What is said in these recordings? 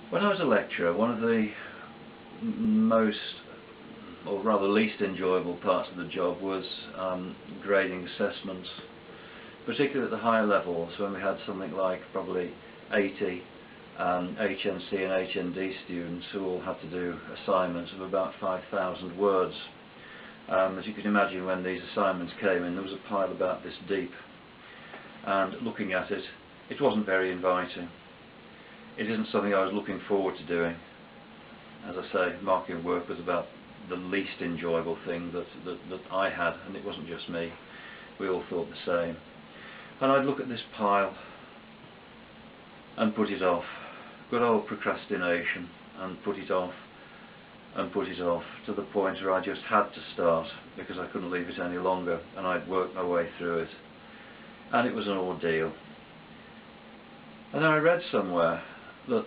When I was a lecturer, one of the most, or rather least enjoyable parts of the job was grading assessments, particularly at the higher levels when we had something like probably 80 HNC and HND students who all had to do assignments of about 5,000 words. As you can imagine, when these assignments came in, there was a pile about this deep, and looking at it, it wasn't very inviting. It isn't something I was looking forward to doing. As I say, marking work was about the least enjoyable thing that I had, and it wasn't just me. We all thought the same. And I'd look at this pile and put it off. Good old procrastination, and put it off and put it off to the point where I just had to start because I couldn't leave it any longer, and I'd worked my way through it. And it was an ordeal. And then I read somewhere that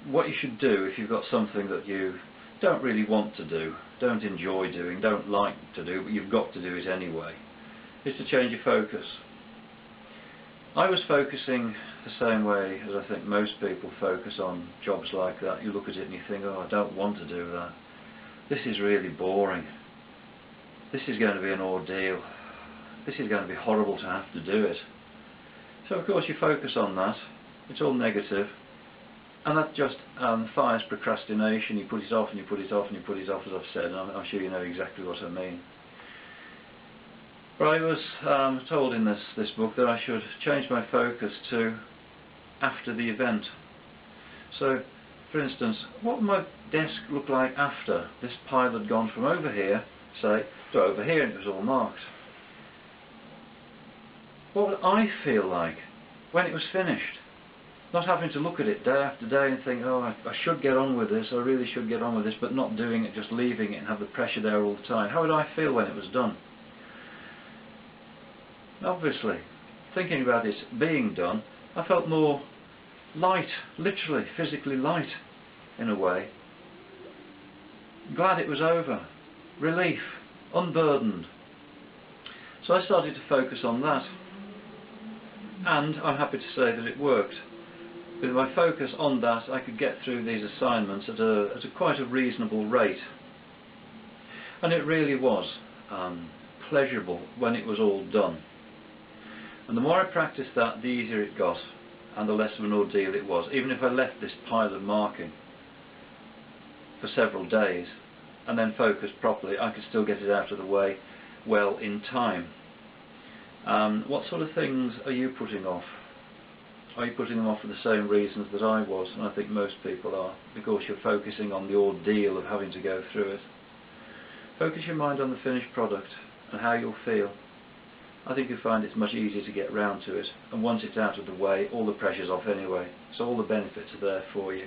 what you should do if you've got something that you don't really want to do, don't enjoy doing, don't like to do, but you've got to do it anyway, is to change your focus. I was focusing the same way as I think most people focus on jobs like that. You look at it and you think, oh, I don't want to do that. This is really boring. This is going to be an ordeal. This is going to be horrible to have to do it. So of course you focus on that. It's all negative. And that just fires procrastination. You put it off and you put it off and you put it off, as I've said, and I'm sure you know exactly what I mean. But I was told in this book that I should change my focus to after the event. So, for instance, what would my desk look like after this pile had gone from over here, say, to over here, and it was all marked? What would I feel like when it was finished? Not having to look at it day after day and think, oh, I should get on with this, I really should get on with this, but not doing it, just leaving it and have the pressure there all the time. How would I feel when it was done? Obviously, thinking about it being done, I felt more light, literally, physically light, in a way. Glad it was over. Relief. Unburdened. So I started to focus on that. And I'm happy to say that it worked. With my focus on that, I could get through these assignments at a quite a reasonable rate. And it really was pleasurable when it was all done. And the more I practiced that, the easier it got, and the less of an ordeal it was. Even if I left this pile of marking for several days and then focused properly, I could still get it out of the way well in time. What sort of things are you putting off? Are you putting them off for the same reasons that I was? And I think most people are, because you're focusing on the ordeal of having to go through it. Focus your mind on the finished product and how you'll feel. I think you'll find it's much easier to get round to it, and once it's out of the way, all the pressure's off anyway, so all the benefits are there for you.